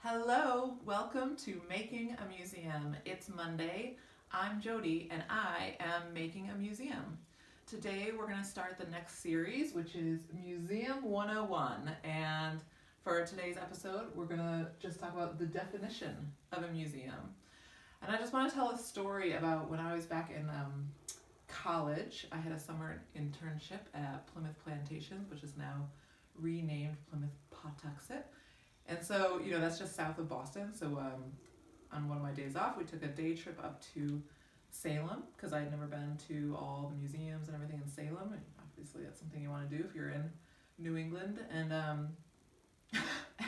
Hello, welcome to Making a Museum. It's Monday. I'm Jody and I am making a museum. Today we're going to start the next series, which is Museum 101. And for today's episode, we're going to just talk about the definition of a museum. And I just want to tell a story about when I was back in college. I had a summer internship at Plymouth Plantations, which is now renamed Plymouth Pawtuxet. And so, that's just south of Boston. So on one of my days off, we took a day trip up to Salem because I had never been to all the museums and everything in Salem. And obviously, that's something you want to do if you're in New England. And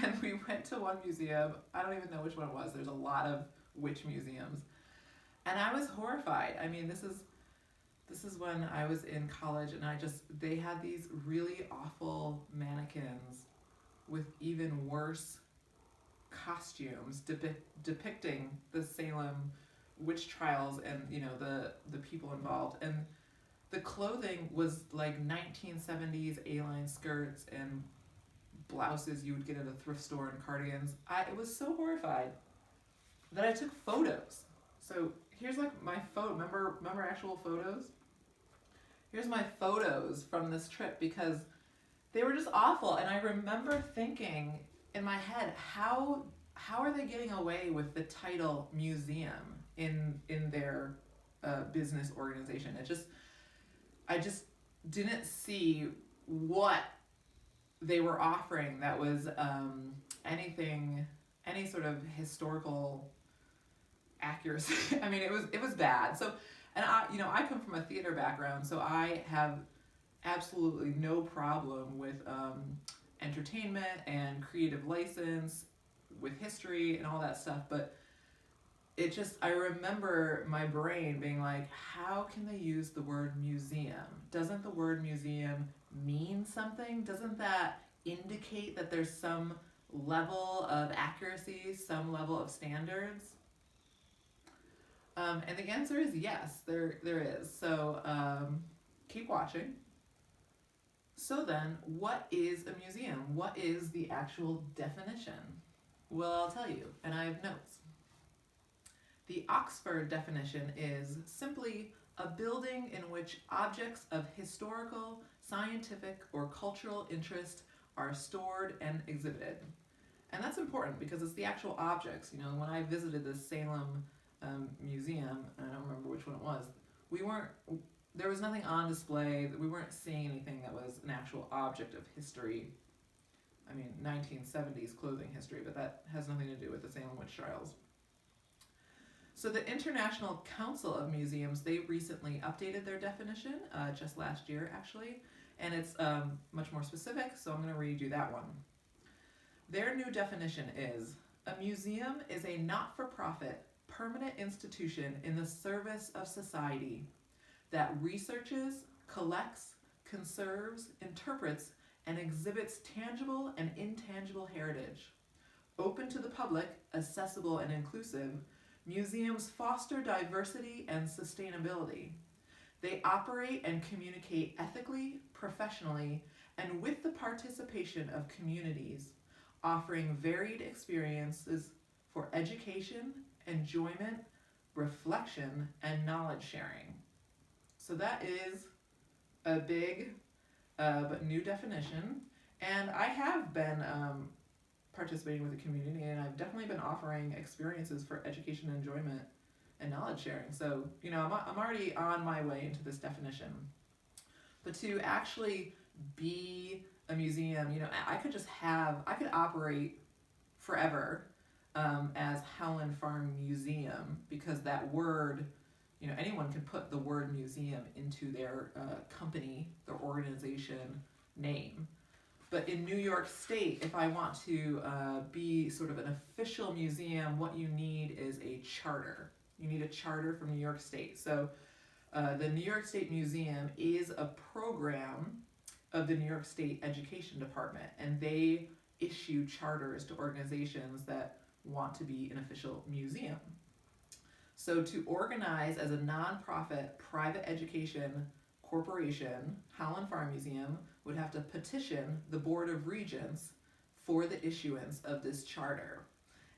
and we went to one museum. I don't even know which one it was. There's a lot of witch museums. And I was horrified. I mean, this is when I was in college, and they had these really awful mannequins with even worse costumes depicting the Salem witch trials and the people involved, and the clothing was like 1970s A-line skirts and blouses you would get at a thrift store and cardigans. I was so horrified that I took photos. So here's like my photo. Remember actual photos? Here's my photos from this trip because they were just awful, and I remember thinking in my head, how are they getting away with the title museum in their business organization? I just didn't see what they were offering that was any sort of historical accuracy. I mean, it was bad. So, and I come from a theater background, so I have absolutely no problem with entertainment and creative license, with history and all that stuff, but I remember my brain being like, how can they use the word museum? Doesn't the word museum mean something? Doesn't that indicate that there's some level of accuracy, some level of standards? And the answer is yes, there is. So keep watching. So then, what is a museum? What is the actual definition? Well, I'll tell you, and I have notes. The Oxford definition is simply a building in which objects of historical, scientific, or cultural interest are stored and exhibited. And that's important because it's the actual objects. When I visited the Salem museum, and I don't remember which one it was, there was nothing on display. We weren't seeing anything that was an actual object of history. I mean, 1970s clothing history, but that has nothing to do with the Salem witch trials. So the International Council of Museums, they recently updated their definition, just last year actually, and it's much more specific, so I'm going to read you that one. Their new definition is, a museum is a not-for-profit, permanent institution in the service of society that researches, collects, conserves, interprets, and exhibits tangible and intangible heritage. Open to the public, accessible and inclusive, museums foster diversity and sustainability. They operate and communicate ethically, professionally, and with the participation of communities, offering varied experiences for education, enjoyment, reflection, and knowledge sharing. So that is a big but new definition, and I have been participating with the community, and I've definitely been offering experiences for education, enjoyment, and knowledge sharing. So I'm already on my way into this definition. But to actually be a museum, I could operate forever as Howland Farm Museum, because that word, anyone can put the word museum into their company, their organization name. But in New York State, if I want to be sort of an official museum, what you need is a charter. You need a charter from New York State. So the New York State Museum is a program of the New York State Education Department, and they issue charters to organizations that want to be an official museum. So to organize as a nonprofit private education corporation, Howland Farm Museum would have to petition the Board of Regents for the issuance of this charter.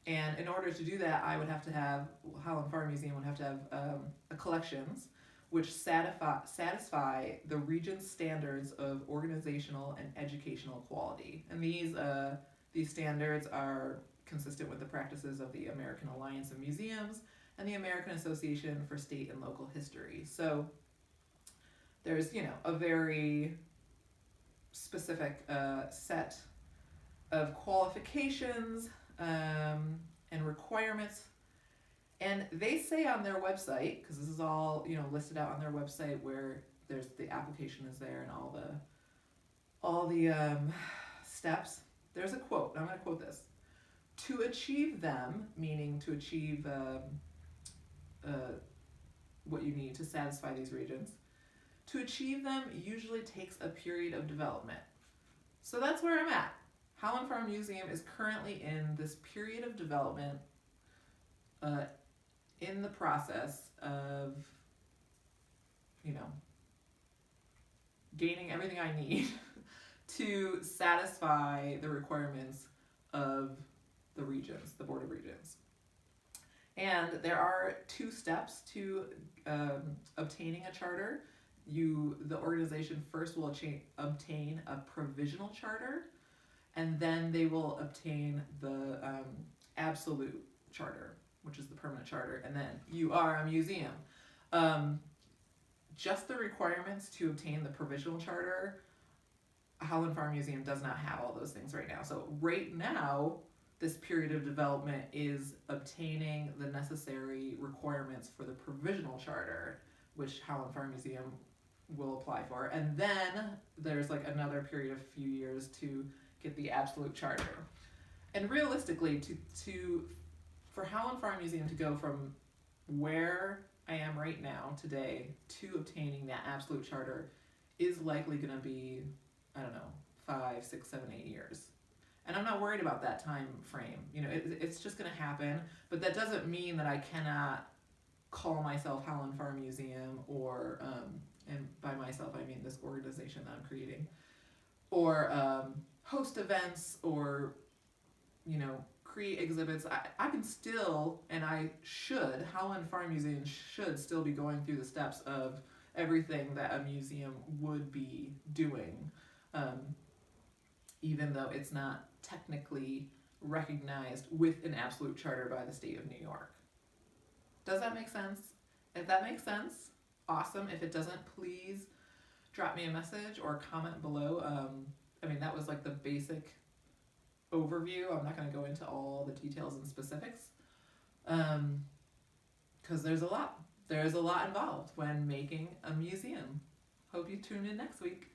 And in order to do that, I would have to have, Howland Farm Museum would have to have collections which satisfy the region's standards of organizational and educational quality. And these standards are consistent with the practices of the American Alliance of Museums and the American Association for State and Local History. So there's, a very specific set of qualifications and requirements. And they say on their website, because this is all listed out on their website, where there's the application is there and all the steps. There's a quote. I'm going to quote this: "To achieve them," meaning to achieve what you need to satisfy these regions. "To achieve them usually takes a period of development." So that's where I'm at. Howland Farm Museum is currently in this period of development, in the process of, gaining everything I need to satisfy the requirements of the regions, the Board of Regents. And there are 2 steps to obtaining a charter. The organization first will obtain a provisional charter, and then they will obtain the absolute charter, which is the permanent charter, and then you are a museum. Just the requirements to obtain the provisional charter, Howland Farm Museum does not have all those things right now. So right now, this period of development is obtaining the necessary requirements for the provisional charter, which Howland Farm Museum will apply for. And then there's another period of a few years to get the absolute charter. And realistically, for Howland Farm Museum to go from where I am right now today to obtaining that absolute charter is likely going to be, 5, 6, 7, 8 years. And I'm not worried about that time frame. It's just going to happen. But that doesn't mean that I cannot call myself Howland Farm Museum, or, and by myself I mean this organization that I'm creating, or host events, or, create exhibits. I can still, and I should, Howland Farm Museum should still be going through the steps of everything that a museum would be doing, even though it's not technically recognized with an absolute charter by the state of New York. Does that make sense? If that makes sense, awesome. If it doesn't, please drop me a message or comment below. That was the basic overview. I'm not going to go into all the details and specifics, because there's a lot involved when making a museum. Hope you tune in next week.